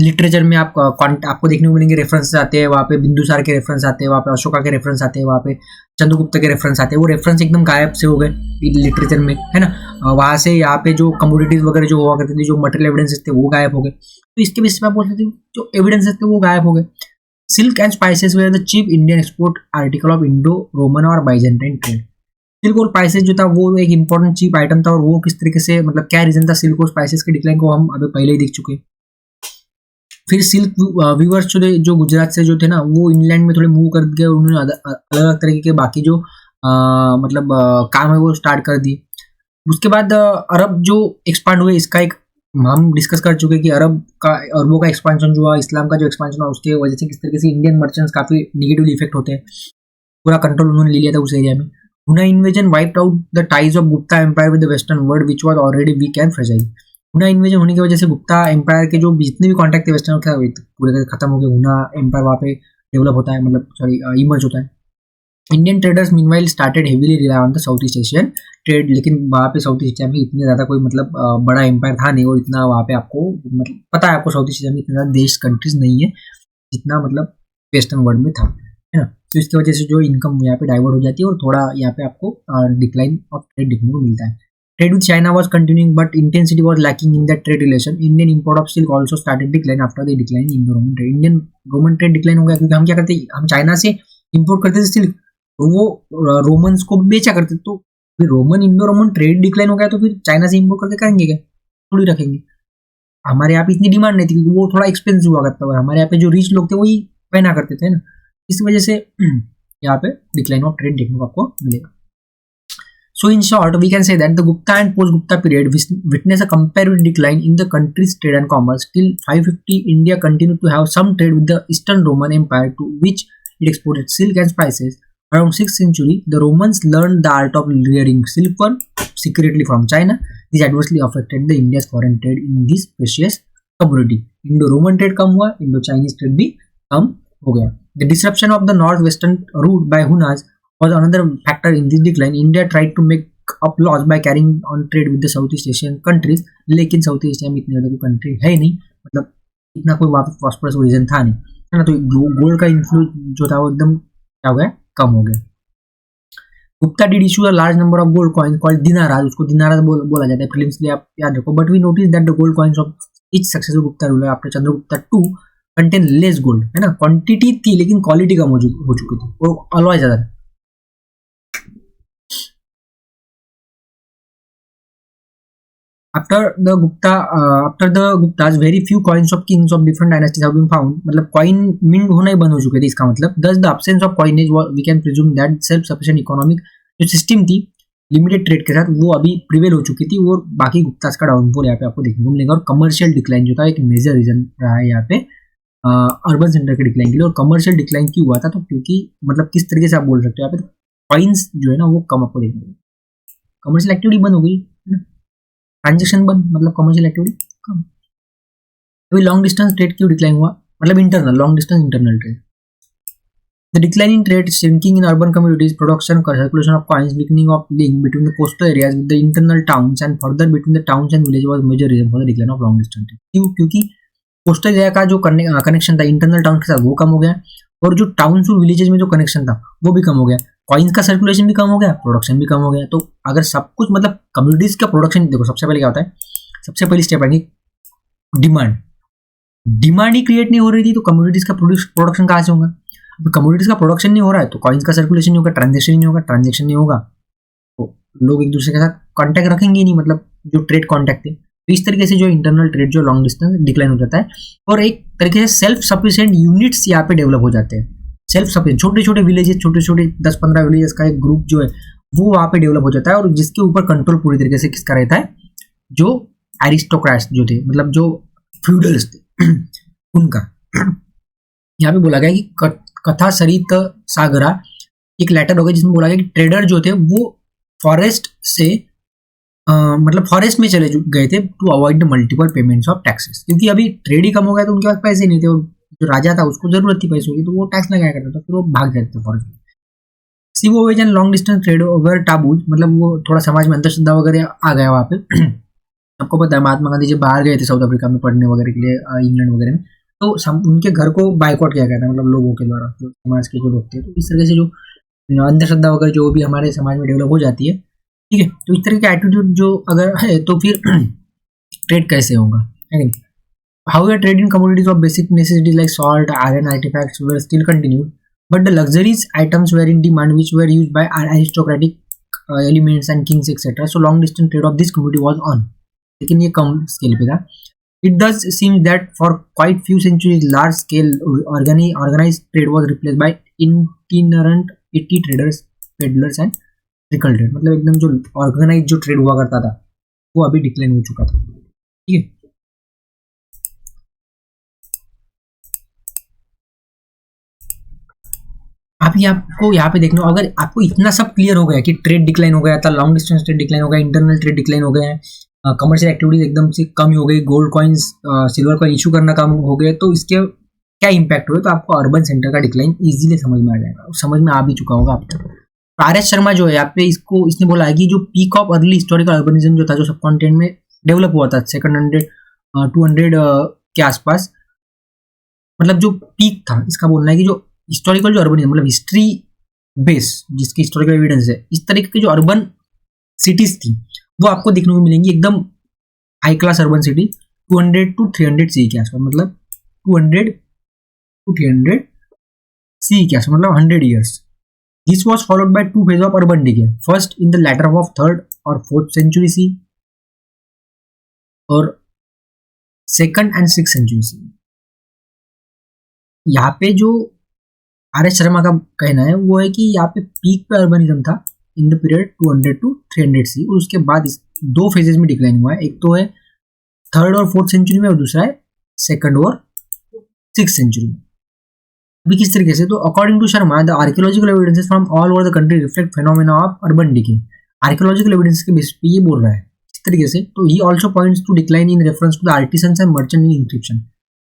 लिटरेचर में आप आपको देखने को मिलेंगे रेफरेंसेस आते हैं, वहाँ पे बिंदुसार के रेफरेंस आते हैं, वहाँ पे अशोका के रेफरेंस आते हैं, वहाँ पे चंद्रगुप्त के रेफरेंस आते हैं. वो रेफरेंस एकदम गायब से हो गए लिटरेचर में, है ना. वहाँ से यहाँ पे जो कमोडिटीज वगैरह जो हुआ करती थी, जो मटेरियल एविडेंसेस थे वो गायब हो गए. तो इसके बेसिस पे आप बोल सकते हैं जो एविडेंसेस थे वो गायब हो गए. Silk and spices were the cheap Indian export article of Indo Roman और बाइजेंटाइन ट्रेड. सिल्क और स्पाइसेस जो था वो एक इंपॉर्टेंट चीप आइटम था, और वो किस तरीके से, मतलब क्या रीजन था सिल्क और स्पाइसेस के डिक्लाइन को हम अभी पहले ही देख चुके. फिर सिल्क वीवर्स जो गुजरात से जो थे ना, वो इंग्लैंड में थोड़े मूव कर गए, उन्होंने अलग अलग तरीके के बाकी जो मतलब काम है वो स्टार्ट कर दिए. उसके बाद अरब जो एक्सपांड हुए, इसका एक हम डिस्कस कर चुके कि अरबों का एक्सपांशन जो हुआ, इस्लाम का जो एक्सपांशन हुआ, उसके वजह से किस तरीके से इंडियन मर्चेंट्स काफी निगेटिव इफेक्ट होते हैं. पूरा कंट्रोल उन्होंने ले लिया था उस एरिया में. Huna invasion wiped out the ties of Gupta empire with the western world which was already weak and fragile. Huna invasion होने की वजह से गुप्ता एम्पायर के जो जितने भी कॉन्टैक्ट थे वेस्टर्न के पूरे खत्म हो गए. हुना एम्पायर वहाँ पे डेवलप होता है, मतलब सॉरी इमर्ज होता है. Indian traders meanwhile started heavily rely on the South East Asian trade. लेकिन वहाँ पे साउथ ईस्ट एशिया में इतने ज़्यादा कोई मतलब बड़ा एम्पायर था नहीं, और इतना वहाँ पे आपको मतलब पता है, आपको साउथ ईस्ट एशिया में इतना ज़्यादा देश कंट्रीज नहीं है जितना मतलब वेस्टर्न वर्ल्ड में था, है ना. तो इसकी वजह से जो इनकम यहाँ पे डाइवर्ट हो जाती है, और थोड़ा यहाँ पे आपको डिक्लाइन ऑफ ट्रेड देखने को मिलता है. Trade with China was continuing but intensity was lacking in that trade relation. Indian import of silk also started decline after the decline in Roman trade. Indian Roman trade decline हो गया क्योंकि हम क्या करते, हम चाइना से import करते थे सिल्क, तो वो रोमन्स को बेचा करते. तो फिर Roman Indo Roman trade decline हो गया, तो फिर चाइना से इंपोर्ट करके करेंगे क्या, थोड़ी रखेंगे. हमारे यहाँ पे इतनी डिमांड नहीं थी क्योंकि वो थोड़ा एक्सपेंसिव हुआ करता है. हमारे यहाँ पे जो रिच लोग थे वही पहना करते थे ना, इस वजह से यहाँ पे डिक्लाइन ऑफ ट्रेड देखने को आपको मिलेगा. So in short, we can say that the Gupta and post-Gupta period witnessed a comparative decline in the country's trade and commerce. Till 550, India continued to have some trade with the Eastern Roman Empire, to which it exported silk and spices. Around 6th century, the Romans learned the art of rearing silkworm secretly from China. This adversely affected the India's foreign trade in this precious commodity. Indo-Roman trade कम हुआ, Indo-Chinese trade भी कम हो गया. The disruption of the northwestern route by Hunas was another factor in this decline. India tried to make up loss by carrying on trade with the South East Asian countries, लेकिन south East Asia में इतनी ज़्यादा कोई country है ही नहीं, मतलब इतना कोई वहाँ पे प्रॉस्परस रीजन था नहीं, है ना। तो गोल्ड का इन्फ्लुएंस जो था वो एकदम क्या हो गया, कम हो गया। Gupta did issue a large number of gold coin called dinaras, उसको दिनाराज बोला जाता है प्रीलिम्स के लिए, आप याद रखो। But we notice that the gold coins of each successive Gupta ruler after Chandragupta 2 contain less gold, है ना। क्वांटिटी थी लेकिन क्वालिटी कम हो चुकी थी और अलॉय ज्यादा था। After the Guptas, very few coins of kings of different dynasties have been found. मतलब coin mint होना ही बंद हो चुके थे, इसका मतलब thus the absence of coinage we can presume that self sufficient economic जो सिस्टम थी लिमिटेड ट्रेड के साथ वो अभी प्रिवेल हो चुकी थी, और बाकी गुप्तास का डाउनफॉल यहाँ पे आपको देखने को मिलेगा। और कमर्शियल डिक्लाइन जो था एक मेजर रीजन रहा है यहाँ पे अर्बन सेंटर के डिक्लाइन के लिए। और कमर्शियल डिक्लाइन क्यों हुआ था, तो क्योंकि मतलब किस तरीके से आप बोल सकते हो यहाँ पे कॉइन्स जो है ना वो कम आपको देखने को, कमर्शियल एक्टिविटी बंद हो गई, ट्रांजेक्शन बंद, मतलब कमर्शियल एक्टिविटी कम। अभी लॉन्ग डिस्टेंस ट्रेड क्यों डिक्लाइन हुआ, मतलब internal long distance internal trade. The decline in trade, shrinking in urban communities, production circulation of coins, weakening of link between the coastal areas with the internal towns and further between the towns and village was major reason for the decline of long distance trade. क्यों, क्योंकि coastal area का जो connection था internal town के साथ वो कम हो गया, और जो टाउन्स और विलेजेस में जो कनेक्शन था वो भी कम हो गया, कॉइन्स का सर्कुलेशन भी कम हो गया, प्रोडक्शन भी कम हो गया। तो अगर सब कुछ मतलब कम्युनिटीज का प्रोडक्शन देखो, सबसे पहले क्या होता है, सबसे पहली स्टेप आएगी डिमांड ही क्रिएट नहीं हो रही थी, तो कम्युनिटीज का प्रोडक्शन कहाँ से होगा। अब कम्युनिटीज का प्रोडक्शन नहीं हो रहा है तो कॉइन्स का सर्कुलेशन नहीं होगा, ट्रांजेक्शन नहीं होगा तो लोग एक दूसरे के साथ कॉन्टैक्ट रखेंगे नहीं, मतलब जो ट्रेड कॉन्टैक्ट है। तो इस तरीके से जो इंटरनल ट्रेड जो लॉन्ग डिस्टेंस डिक्लाइन हो जाता है, और एक तरीके से सेल्फ सफिशिएंट यूनिट्स यहाँ पे डेवलप हो जाते हैं। सेल्फ सफिशिएंट छोटे छोटे विलेजेस, छोटे छोटे 10-15 विलेजेस का एक ग्रुप जो है वो वहाँ पे डेवलप हो जाता है, और जिसके ऊपर कंट्रोल पूरी तरीके से किसका रहता है, जो एरिस्टोक्रेट्स जो थे, मतलब जो फ्यूडल्स थे उनका। यहाँ पे बोला गया कि कथा सरित सागरा एक लेटर हो गया जिसमें बोला गया कि ट्रेडर जो थे वो फॉरेस्ट से मतलब फॉरेस्ट में चले गए थे to avoid the multiple payments of taxes, क्योंकि अभी ट्रेड ही कम हो गया तो उनके पास पैसे नहीं थे, और जो राजा था उसको जरूरत थी पैसों की, तो वो टैक्स लगाया करता था, फिर वो भाग जाते थे फॉरेस्ट में। Sea voyages and long distance trade over taboos, मतलब वो थोड़ा समाज में अंधश्रद्धा वगैरह आ गया वहाँ पे। आपको पता है महात्मा गांधी जब बाहर गए थे साउथ अफ्रीका में पढ़ने वगैरह के लिए, इंग्लैंड वगैरह में, तो उनके घर को बाइकआउट किया गया था, मतलब लोगों के द्वारा, जो समाज के जो लोग थे। तो इस तरह से जो अंधश्रद्धा वगैरह जो भी हमारे समाज में डेवलप हो जाती है, ठीक है, तो इस तरह का एटीट्यूड जो अगर है तो फिर ट्रेड कैसे होगा, है कि नहीं। However trade in commodities of basic necessities like salt, iron, artifacts were still continued, but the luxuries items were in demand which were used by aristocratic elements and kings etcetera, so long distance trade of this community was on, लेकिन ये कम scale पे था। It does seem that for quite few centuries, large-scale organized trade was replaced by itinerant petty traders, peddlers and trickle trade। मतलब एकदम जो organise जो trade हुआ करता था वो अभी डिक्लाइन हो चुका था, ठीक है। आप आपको यहाँ पे देखना, अगर आपको इतना सब क्लियर हो गया कि ट्रेड डिक्लाइन हो गया था, लॉन्ग डिस्टेंस ट्रेड डिक्लाइन हो गया, इंटरनल ट्रेड डिक्लाइन हो गया है, कमर्शियल एक्टिविटीज एकदम से कम हो गई, gold coins silver coin issue करना कम हो गए, तो इसके क्या इंपैक्ट हुए, तो आपको अर्बन सेंटर का डिक्लाइन इजीली समझ में आ जाएगा, समझ में आ भी चुका होगा आप तक। आर.एस. शर्मा जो है यहाँ पे इसने बोला है कि जो peak of early historical urbanism जो था, जो सब कॉन्टिनेंट में डेवलप हुआ था 200 के आसपास, मतलब जो पीक था, इसका बोलना है कि जो हिस्टोरिकल जो अर्बनिज्म मतलब हिस्ट्री बेस जिसकी हिस्टोरिकल एविडेंस है, इस तरीके की जो अर्बन सिटीज थी वो आपको देखने को मिलेंगी एकदम high class urban city 200 to 300 सी के आसपास, मतलब 200 to 300 सी के आसपास, मतलब 100 years। This was followed by 2 phases of urban decay, first in the latter of 3rd और 4th century सी, और 2nd and 6th century सी। यहाँ पे जो आर.एस. शर्मा का कहना है वो है कि यहाँ पे पीक पे अर्बनिज्म था इन द पीरियड 200 to 300 सी, और उसके बाद 2 फेजेस में डिक्लाइन हुआ है, एक तो है 3rd और 4th सेंचुरी में, और दूसरा है 2nd और 6th सेंचुरी में। अभी किस तरीके से, तो according to Sharma the archaeological evidences from all over the country reflect phenomena of urban decay. Archaeological evidence के बेसिस पे ये बोल रहा है इस तरीके से। तो he also points to decline in reference to the artisans and merchant in inscription,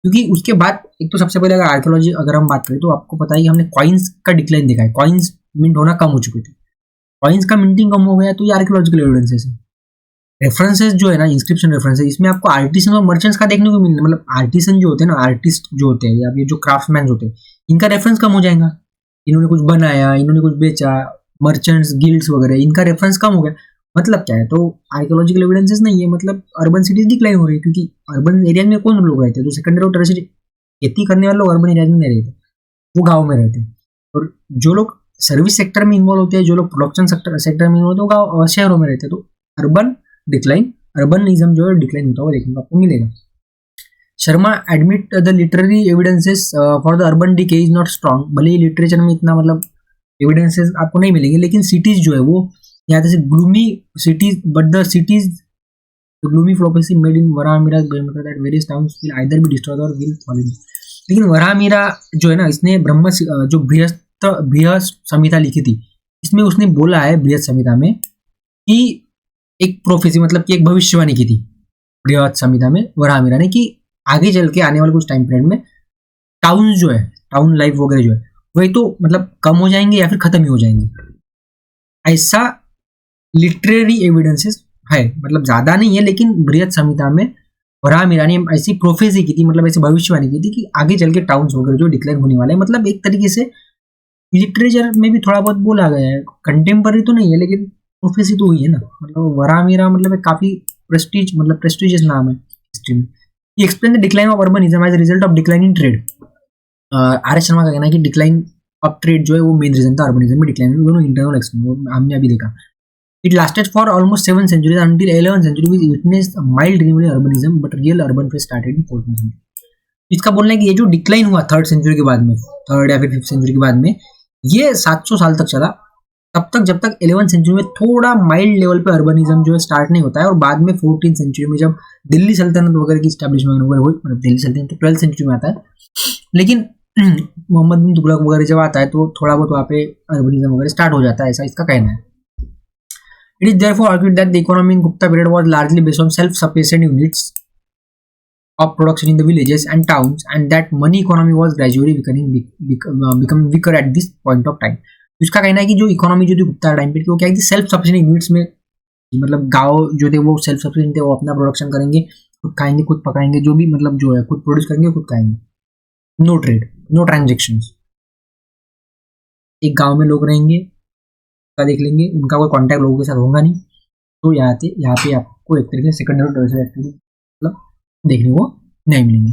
क्योंकि उसके बाद एक तो सबसे पहले अगर आर्कियोलॉजी अगर हम बात करें तो आपको पता है कि हमने कॉइन्स का डिक्लाइन देखा है, कॉइन्स मिंट होना कम हो चुके थे, कॉइन्स का मिंटिंग कम हो गया तो ये आर्कियोलॉजिकल एविडेंसेस है। रेफरेंसेस जो है ना, इंस्क्रिप्शन रेफरेंसेस, इसमें आपको आर्टिसन और मर्चेंट्स का देखने को मिलना, मतलब आर्टिसन जो होते हैं ना, आर्टिस्ट जो होते हैं या ये जो क्राफ्टमैन होते हैं, इनका रेफरेंस कम हो जाएगा। इन्होंने कुछ बनाया, इन्होंने कुछ बेचा, मर्चेंट्स, गिल्ड्स वगैरह, इनका रेफरेंस कम हो गया। मतलब क्या है, तो आर्कियोलॉजिकल एविडेंसेस नहीं है, मतलब अर्बन सिटीज डिक्लाइन हो रही है, क्योंकि अर्बन एरिया में कौन लोग रहते हैं, जो सेकेंडरी और टर्शियरी खेती करने वाले लोग अर्बन एरिया में नहीं रहते, वो गाँव में रहते हैं। और जो लोग सर्विस सेक्टर में इन्वॉल्व होते हैं, जो लोग प्रोडक्शन सेक्टर में इन्वॉल्व होते हैं, वो गाँव शहरों में रहते हैं। तो अर्बन डिक्लाइन, अर्बनिज्म जो है डिक्लाइन होता हुआ देखने को आपको मिलेगा। Sharma admit the literary evidences for the urban decay is not strong. भले ही लिटरेचर में इतना मतलब एविडेंसेस आपको नहीं मिलेंगे, लेकिन सिटीज जो है वो यहाँ से gloomy cities, but the cities gloomy prophecy made in Varahamihira that various towns will either be destroyed or will fall in. लेकिन वराहमिरा जो है ना, इसने जो बृहत संहिता लिखी थी, इसमें उसने बोला है बृहत संहिता में कि एक प्रोफेसी, मतलब कि एक भविष्यवाणी की थी बृहत संहिता में वराहमिरा ने, कि आगे चल के आने वाले कुछ टाइम पीरियड में टाउन जो है, टाउन लाइफ वगैरह जो है, वही तो मतलब कम हो जाएंगे या फिर खत्म ही हो जाएंगे। ऐसा लिटरेरी एविडेंसेस है, मतलब ज्यादा नहीं है, लेकिन बृहत संहिता में वराहमिरा ने ऐसी प्रोफेसी की थी, मतलब ऐसी भविष्यवाणी की थी कि आगे चल के टाउन्स वगैरह जो डिक्लेयर होने वाले हैं। मतलब एक तरीके से लिटरेचर में भी थोड़ा बहुत बोला गया है, कंटेम्पररी तो नहीं है, लेकिन प्रोफेसी तो हुई है ना। मतलब वराहमिरा मतलब एक काफी प्रेस्टिजियस नाम है हिस्ट्री में। ये explain the decline of urbanism as a result of decline in trade. R S Sharma का कहना है कि डिक्लाइन ऑफ ट्रेड जो है वो मेन रीजन था अर्बनिज्म में डिक्लाइन, दोनों इंटरनल एक्सप्लेन हमने अभी देखा। It lasted for almost 7 centuries until 11th century we witnessed a mild renewal in urbanism, but real urban phase started in 14th century। इसका बोलना है कि ये जो डिक्लाइन हुआ 3rd century के बाद में, 3rd या फिर 5th century के बाद में, ये 700 साल तक चला, तब तक जब तक 11th century में थोड़ा माइल्ड लेवल पे अर्बनिज्म जो है स्टार्ट नहीं होता है। और बाद में 14th century में जब दिल्ली सल्तनत वगैरह की स्टैब्लिशमेंट वगैरह हुई, मतलब दिल्ली सल्तनत तो 12th century में आता है, लेकिन मोहम्मद बिन तुगलक वगैरह जब आता है तो थोड़ा बहुत वहाँ पे अर्बनिज्म वगैरह स्टार्ट हो जाता है, ऐसा इसका कहना है। It is therefore argued that the economy in Gupta period was largely based on self-sufficient units of production in the villages and towns, and that money economy was gradually becoming weaker at this point of time। इसका कहना है कि जो economy जो थी Gupta time पे, वो क्या थी, सेल्फ सफिशिएंट यूनिट्स में, मतलब गांव जो थे वो सेल्फ सफिशिएंट थे, वो अपना प्रोडक्शन करेंगे, खुद खाएंगे, खुद पकाएंगे, जो भी मतलब जो है खुद प्रोड्यूस करेंगे, खुद खाएंगे। No trade, no transactions. एक गांव में लोग रहेंगे, का देख लेंगे, उनका कोई कांटेक्ट लोगों के साथ होगा नहीं, तो यहाँ पे आपको एक तरीके से सेकेंडरी और टर्शियरी एक्टिविटी मतलब देखने को नहीं मिलेंगे।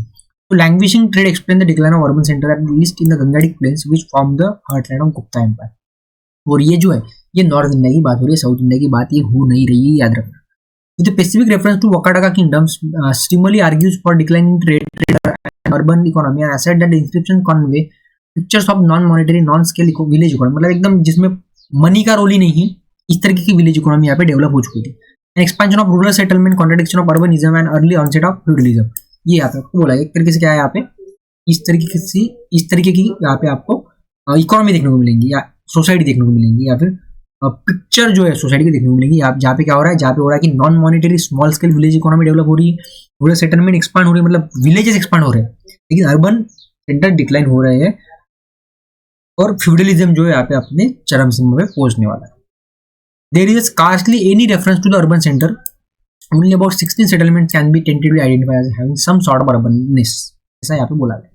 तो languishing trade explain the decline of urban center at least in the Gangetic plains which form the heartland of Gupta empire. और ये जो है, ये नॉर्थ इंडिया की बात हो रही है, साउथ इंडिया की बात ये हो नहीं रही है, याद रखना। With specific reference to Vakataka kingdoms, stimuli argues for decline in trade and urban economy and said that the inscription convey pictures of non monetary non scale village economy, मतलब एकदम जिसमें मनी का रोल ही नहीं है, इस तरीके की विलेज इकोनॉमी यहाँ पे डेवलप हो चुकी थी। Expansion of rural settlement, contradiction of urbanism and early onset of feudalism, ये यहाँ पे आपको बोला है। एक तरीके से क्या है यहाँ पे, इस तरीके की यहाँ पे आपको इकोनॉमी देखने को मिलेंगी, या सोसाइटी देखने को मिलेंगी, या फिर पिक्चर जो है सोसाइटी की देखने को मिलेगी। जहाँ पे क्या हो रहा है, जहाँ पे हो रहा है कि non monetary small scale village economy develop हो रही है, रूरल सेटलमेंट एक्सपांड हो रही है, मतलब विलेजेस एक्सपांड हो रहे हैं, लेकिन अर्बन सेंटर डिक्लाइन हो रहे हैं, और फ्यूडलिज्म जो है यहाँ पे अपने चरम सीमा पे पहुंचने वाला है। There is scarcely any reference to the urban center, only about 16 settlements can be tentatively identified as having some sort of urbanness, ऐसा यहाँ पे बोला गया।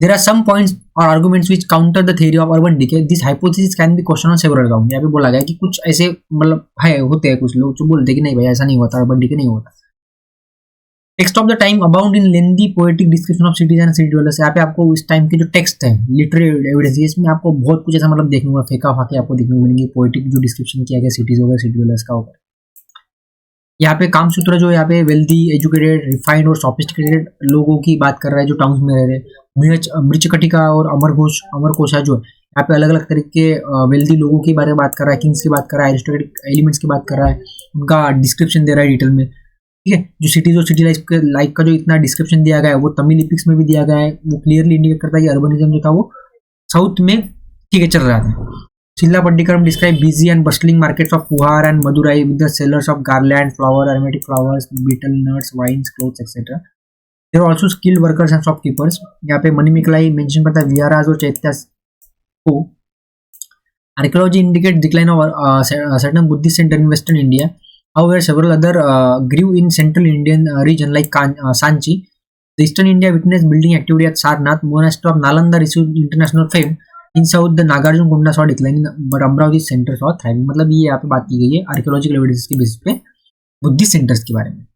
देयर आर सम पॉइंट्स और arguments which counter the theory of urban decay, this hypothesis can be question on several ground. यहाँ पे बोला गया कि कुछ ऐसे मतलब है, होते हैं कुछ लोग जो बोलते हैं कि नहीं भाई ऐसा नहीं होता, अर्बन डिके नहीं होता। Text of the time abound in lengthy poetic description of cities and city developers, यहाँ पे आपको इस टाइम के जो टेक्स्ट है, लिटरेरी एविडेंस, इसमें आपको बहुत कुछ ऐसा मतलब देखने को फेंका फाके आपको देखने को मिलेंगे, पोएटिक जो डिस्क्रिप्शन किया गया सिटीज वगैरह सिटी डेवलपर्स का होगा। यहाँ पे कामसूत्र जो यहाँ पे वेल्दी, एजुकेटेड, रिफाइंड और सोफिस्टिकेटेड लोगों की बात कर रहा है जो टाउन्स में रह रहे हैं। मृचकटिका और अमरकोशा जो है यहाँ पे अलग अलग तरीके वेल्दी लोगों के बारे में बात कर रहा है, किंग्स की बात कर रहा है, एरिस्टोक्रेटिक एलिमेंट्स की बात कर रहा है, उनका डिस्क्रिप्शन दे रहा है डिटेल में। ठीक है, जो सिटीज और सिटी लाइफ का जो इतना डिस्क्रिप्शन दिया गया है वो तमिल लिपिक्स में भी दिया गया है, वो क्लियरली इंडिकेट करता है कि अर्बनिज्म जो था वो साउथ में ठीक है चल रहा था। Silla Pandikaram describe busy and bustling markets of Puhar and Madurai with the sellers of garland, flower, aromatic flowers, betel nuts, wines, clothes, etc. There are also skilled workers and shopkeepers. यहाँ पे मणिमेखलाई mention करता है विहाराज और चैत्यास को। Archaeology indicates decline of certain Buddhist center in Western India. However, several other grew in central Indian region like Sanchi. The Eastern India witnessed building activity at Sarnath. Monastery of Nalanda received international fame. In south, the Nagarjuna Konda saw decline, but Amravati center saw thriving. मतलब ये यहाँ पे बात की गई है archaeological evidence के basis पे बुद्धिस्ट सेंटर्स के बारे में.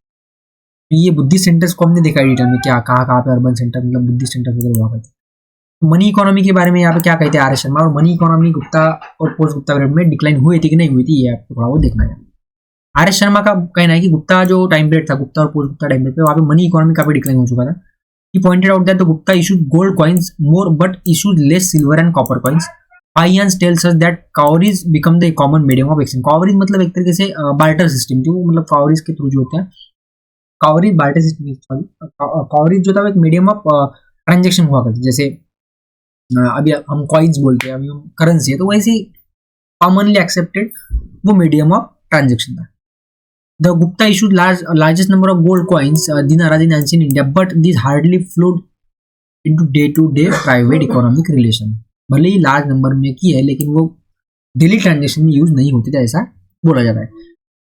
ये बुद्धिस्ट सेंटर्स को हमने देखा डिटेल में, क्या कहाँ पे अर्बन सेंटर मतलब बुद्धिस्ट सेंटर वगैरह हुआ करते. मनी इकोनॉमी के बारे में यहाँ पे क्या कहते हैं आर एस शर्मा, और मनी इकोनॉमी गुप्ता और पोस्ट गुप्ता पीरियड में डिक्लाइन हुई थी कि नहीं हुई थी, ये आपको थोड़ा वो देखना है. आर एस शर्मा का कहना है कि गुप्ता जो टाइम पीरियड था, गुप्ता और पोस्ट गुप्ता टाइम पीरियड पे, वहाँ पे मनी इकोनॉमी काफी डिक्लाइन हो चुका था. He pointed out that the Gupta issued gold coins more but issued less silver and copper coins. Payans tells us that cowries become the common medium of exchange. Cowries मतलब एक तरीके से barter system, जो मतलब cowries के through जो होता है, cowries बार्टर सिस्टम, cowries जो था एक मीडियम ऑफ ट्रांजेक्शन हुआ करता है. जैसे अभी हम कॉइन्स बोलते हैं, अभी हम करेंसी है, तो वैसे कॉमनली एक्सेप्टेड वो मीडियम ऑफ ट्रांजेक्शन था. The Gupta issued largest number of gold coins, dinars in ancient India, but these hardly flowed into day-to-day private economic relation. भले ही लार्ज नंबर में की है, लेकिन वो डेली ट्रांजेक्शन में यूज नहीं होती थी, ऐसा बोला जाता है.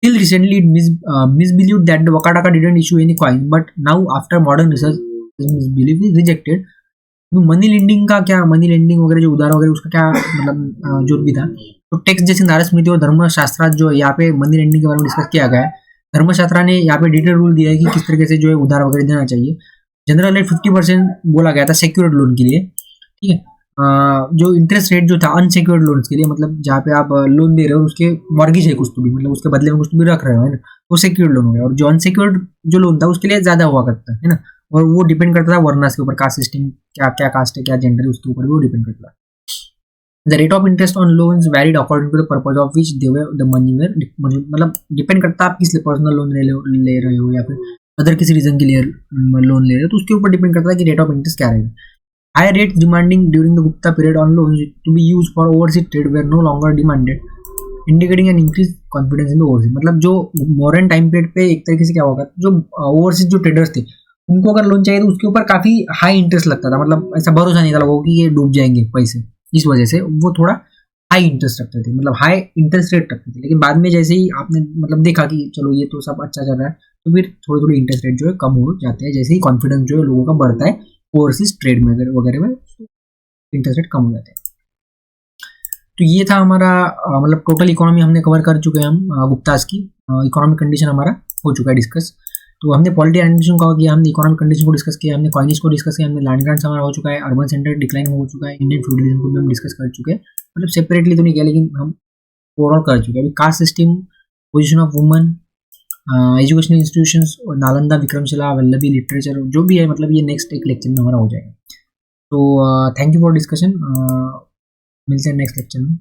Till recently, it misbelieved that the Vakataka didn't issue any coin, but now after modern research, this misbelief is rejected. Money lending का क्या, मनी लेंडिंग वगैरह जो उधार वगैरह उसका क्या मतलब जो भी था, तो टेक्स्ट जैसे नारद स्मृति और धर्मशास्त्रा जो यहाँ पे मनी लेंडिंग के बारे में डिस्कस किया गया है. धर्मशास्त्रा ने यहाँ पे डिटेल रूल दिया है कि किस तरीके से जो है उधार वगैरह देना चाहिए. जनरल रेट 50% बोला गया था सिक्योर्ड लोन के लिए, ठीक है. जो इंटरेस्ट रेट जो था अनसिक्योर्ड लोन्स के लिए, मतलब जहाँ पे आप लोन दे रहे हो उसके मॉर्गेज है कुछ तो भी, मतलब उसके बदले में कुछ तो भी रख रहे हो, है ना, वो सिक्योर्ड लोन हो गया. और जो अनसिक्योर्ड जो लोन था उसके लिए ज्यादा हुआ करता है ना, और वो डिपेंड करता था वर्नास के ऊपर, कास्ट सिस्टम क्या क्या कास्ट है क्या जेंडर है उसके ऊपर वो डिपेंड करता था. The rate of interest on loans varied according to the purpose of which they were the money were, मतलब डिपेंड करता है आप किस लिए पर्सनल लोन ले रहे हो या फिर अदर किसी रीजन के लिए लोन ले रहे हो, तो उसके ऊपर डिपेंड करता है कि रेट ऑफ इंटरेस्ट क्या रहेगा. High rate demanding during the Gupta period on loans to be used for overseas trade were no longer demanded, indicating an increase confidence in the overseas. मतलब जो मॉडर्न टाइम पीरियड पे एक तरीके से क्या होगा, जो ओवरसीज जो ट्रेडर्स थे उनको अगर लोन चाहिए तो उसके ऊपर काफी हाई इंटरेस्ट लगता था, मतलब ऐसा भरोसा नहीं था लोगों को कि ये डूब जाएंगे पैसे, इस वजह से वो थोड़ा हाई इंटरेस्ट रखते थे, मतलब हाई इंटरेस्ट रेट रखते थे. लेकिन बाद में जैसे ही आपने मतलब देखा कि चलो ये तो सब अच्छा चल रहा है, तो फिर थोड़ी थोड़ी इंटरेस्ट रेट जो है कम हो जाते हैं, जैसे ही कॉन्फिडेंस जो है लोगों का बढ़ता है ओवरसीज ट्रेड में वगैरह में, इंटरेस्ट रेट कम हो जाते हैं. तो ये था हमारा मतलब टोटल इकोनॉमी हमने कवर कर चुके हैं हम, गुप्तास की इकोनॉमिक कंडीशन हमारा हो चुका है डिस्कस. तो हमने पॉलिटी एडमिशन कवर किया, हमने इकोनॉमिक कंडीशन को डिस्कस किया, हमने कॉइनिज को डिस्कस किया, हमने लैंड ग्रांट्स हमारा हो चुका है, अर्बन सेंटर डिक्लाइन हो चुका है, इंडियन फ्यूडलिज्म को भी हम डिस्कस कर चुके हैं, मतलब सेपरेटली तो नहीं किया लेकिन हम ओवरऑल कर चुके हैं. अभी caste system, position of woman, educational institutions, Nalanda, Vikramshila, Vallabhi, literature जो भी है, मतलब ये नेक्स्ट एक लेक्चर में हमारा हो जाएगा. तो थैंक यू फॉर डिस्कशन, मिलते हैं नेक्स्ट लेक्चर में.